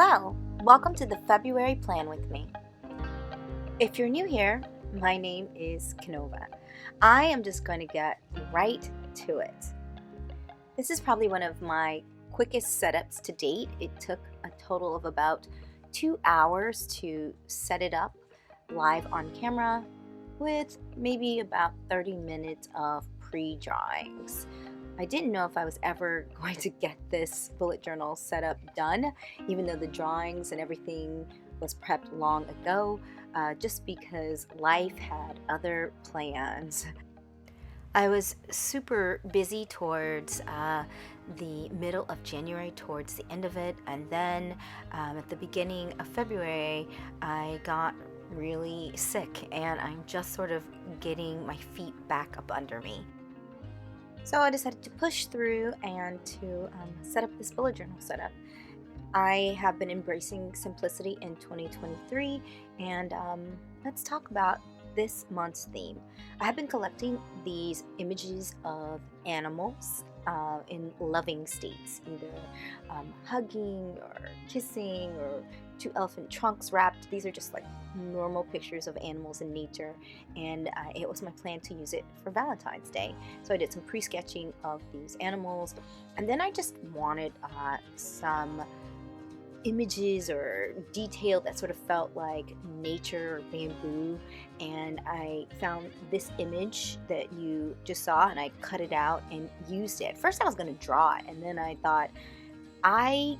Hello, welcome to the February Plan with me. If you're new here, my name is Kanova. I am just going to get right to it. This is probably one of my quickest setups to date. It took a total of about 2 hours to set it up live on camera with maybe about 30 minutes of pre-drawings. I didn't know if I was ever going to get this bullet journal setup done, even though the drawings and everything was prepped long ago, just because life had other plans. I was super busy towards the middle of January, towards the end of it, and then at the beginning of February, I got really sick, and I'm just sort of getting my feet back up under me. So I decided to push through and to set up this bullet journal setup. I have been embracing simplicity in 2023, and let's talk about this month's theme. I have been collecting these images of animals in loving states, either hugging or kissing or two elephant trunks wrapped. These are just like normal pictures of animals in nature, and it was my plan to use it for Valentine's Day. So I did some pre-sketching of these animals, and then I just wanted some images or detail that sort of felt like nature or bamboo, and I found this image that you just saw and I cut it out and used it. First I was going to draw it, and then I thought I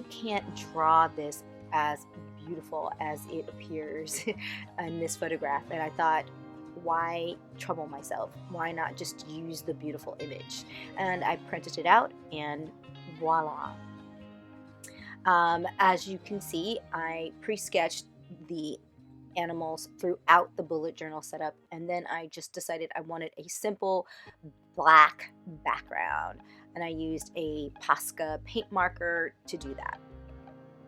can't draw this as beautiful as it appears in this photograph, and I thought, why trouble myself? Why not just use the beautiful image? And I printed it out, and voila. As you can see, I pre-sketched the animals throughout the bullet journal setup, and then I just decided I wanted a simple black background, and I used a Posca paint marker to do that.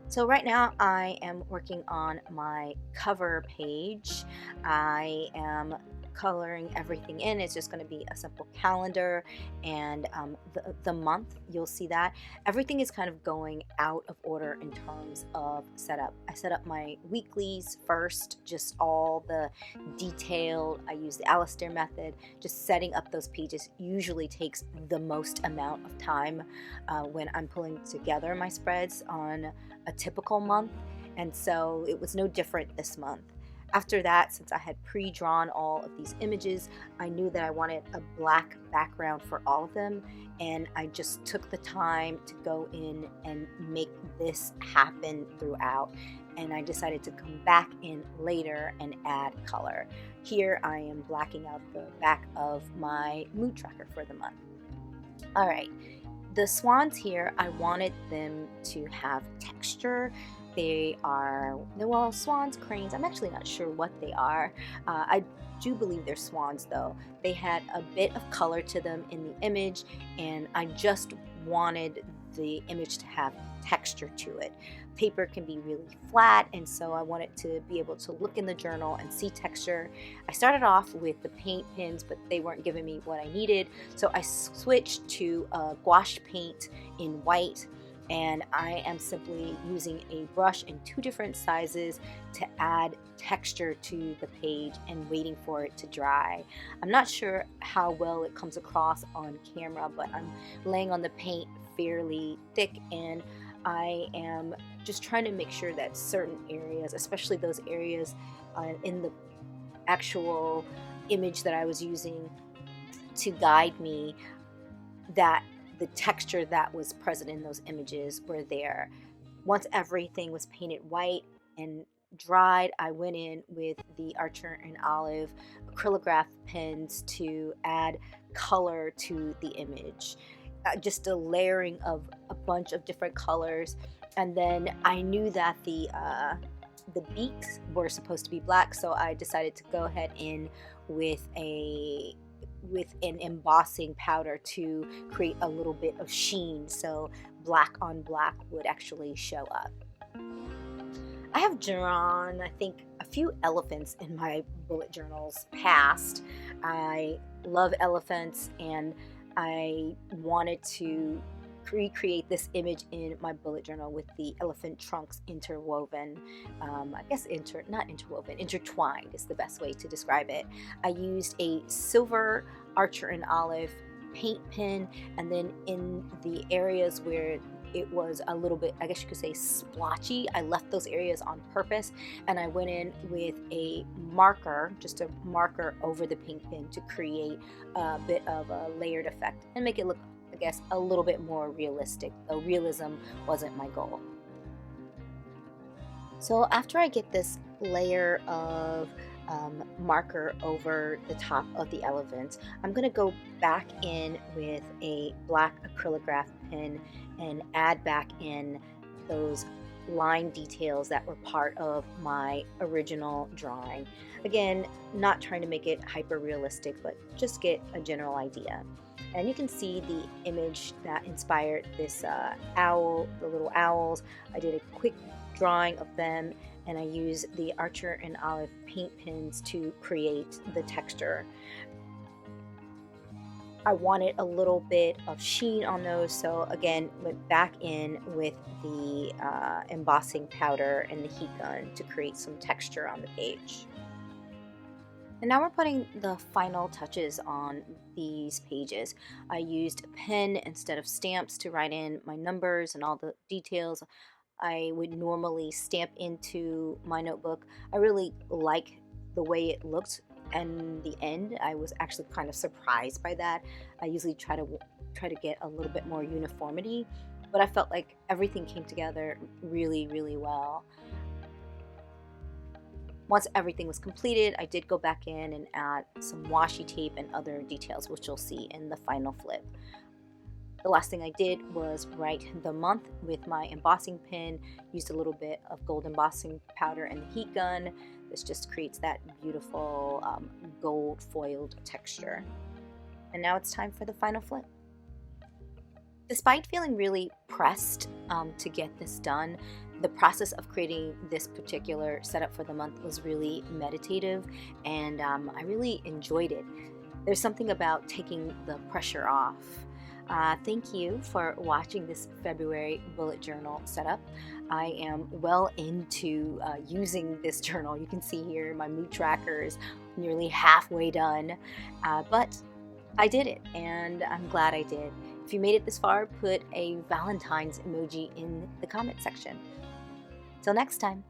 So right now I am working on my cover page. I am coloring everything in. It's just going to be a simple calendar, and the month, you'll see that everything is kind of going out of order in terms of setup. I set up my weeklies first, just all the detailed. I use the Alistair method. Just setting up those pages usually takes the most amount of time when I'm pulling together my spreads on a typical month, and so it was no different this month. After that, since I had pre-drawn all of these images, I knew that I wanted a black background for all of them, and I just took the time to go in and make this happen throughout, and I decided to come back in later and add color. Here I am blacking out the back of my mood tracker for the month. All right, the swans here, I wanted them to have texture. They are, well, swans, cranes, I'm actually not sure what they are. I do believe they're swans though. They had a bit of color to them in the image, and I just wanted the image to have texture to it. Paper can be really flat, and so I wanted to be able to look in the journal and see texture. I started off with the paint pens, but they weren't giving me what I needed, so I switched to gouache paint in white, and I am simply using a brush in 2 different sizes to add texture to the page and waiting for it to dry. I'm not sure how well it comes across on camera, but I'm laying on the paint fairly thick, and I am just trying to make sure that certain areas, especially those areas in the actual image that I was using to guide me, that the texture that was present in those images were there. Once everything was painted white and dried, I went in with the Archer and Olive acrylograph pens to add color to the image. Just a layering of a bunch of different colors, and then I knew that the beaks were supposed to be black, so I decided to go ahead in with an embossing powder to create a little bit of sheen, so black on black would actually show up. I have drawn, I think, a few elephants in my bullet journals past. I love elephants, and I wanted to recreate this image in my bullet journal with the elephant trunks interwoven. I guess not interwoven, intertwined is the best way to describe it. I used a silver Archer and Olive paint pen, and then in the areas where it was a little bit, I guess you could say, splotchy, I left those areas on purpose, and I went in with a marker, just a marker over the paint pen to create a bit of a layered effect and make it look, I guess, a little bit more realistic, though realism wasn't my goal. So after I get this layer of marker over the top of the elephant, I'm going to go back in with a black acrylograph pen and add back in those line details that were part of my original drawing. Again, not trying to make it hyper realistic, but just get a general idea. And you can see the image that inspired this owl, the little owls. I did a quick drawing of them, and I use the Archer and Olive paint pens to create the texture. I wanted a little bit of sheen on those, so again, went back in with the embossing powder and the heat gun to create some texture on the page. And now we're putting the final touches on these pages. I used a pen instead of stamps to write in my numbers and all the details I would normally stamp into my notebook. I really like the way it looked in the end. I was actually kind of surprised by that. I usually try to get a little bit more uniformity, but I felt like everything came together really, really well. Once everything was completed, I did go back in and add some washi tape and other details, which you'll see in the final flip. The last thing I did was write the month with my embossing pen, used a little bit of gold embossing powder and the heat gun. This just creates that beautiful gold foiled texture. And now it's time for the final flip. Despite feeling really pressed to get this done, the process of creating this particular setup for the month was really meditative, and I really enjoyed it. There's something about taking the pressure off. Thank you for watching this February bullet journal setup. I am well into using this journal. You can see here my mood tracker is nearly halfway done, but I did it, and I'm glad I did. If you made it this far, put a Valentine's emoji in the comment section. Till next time.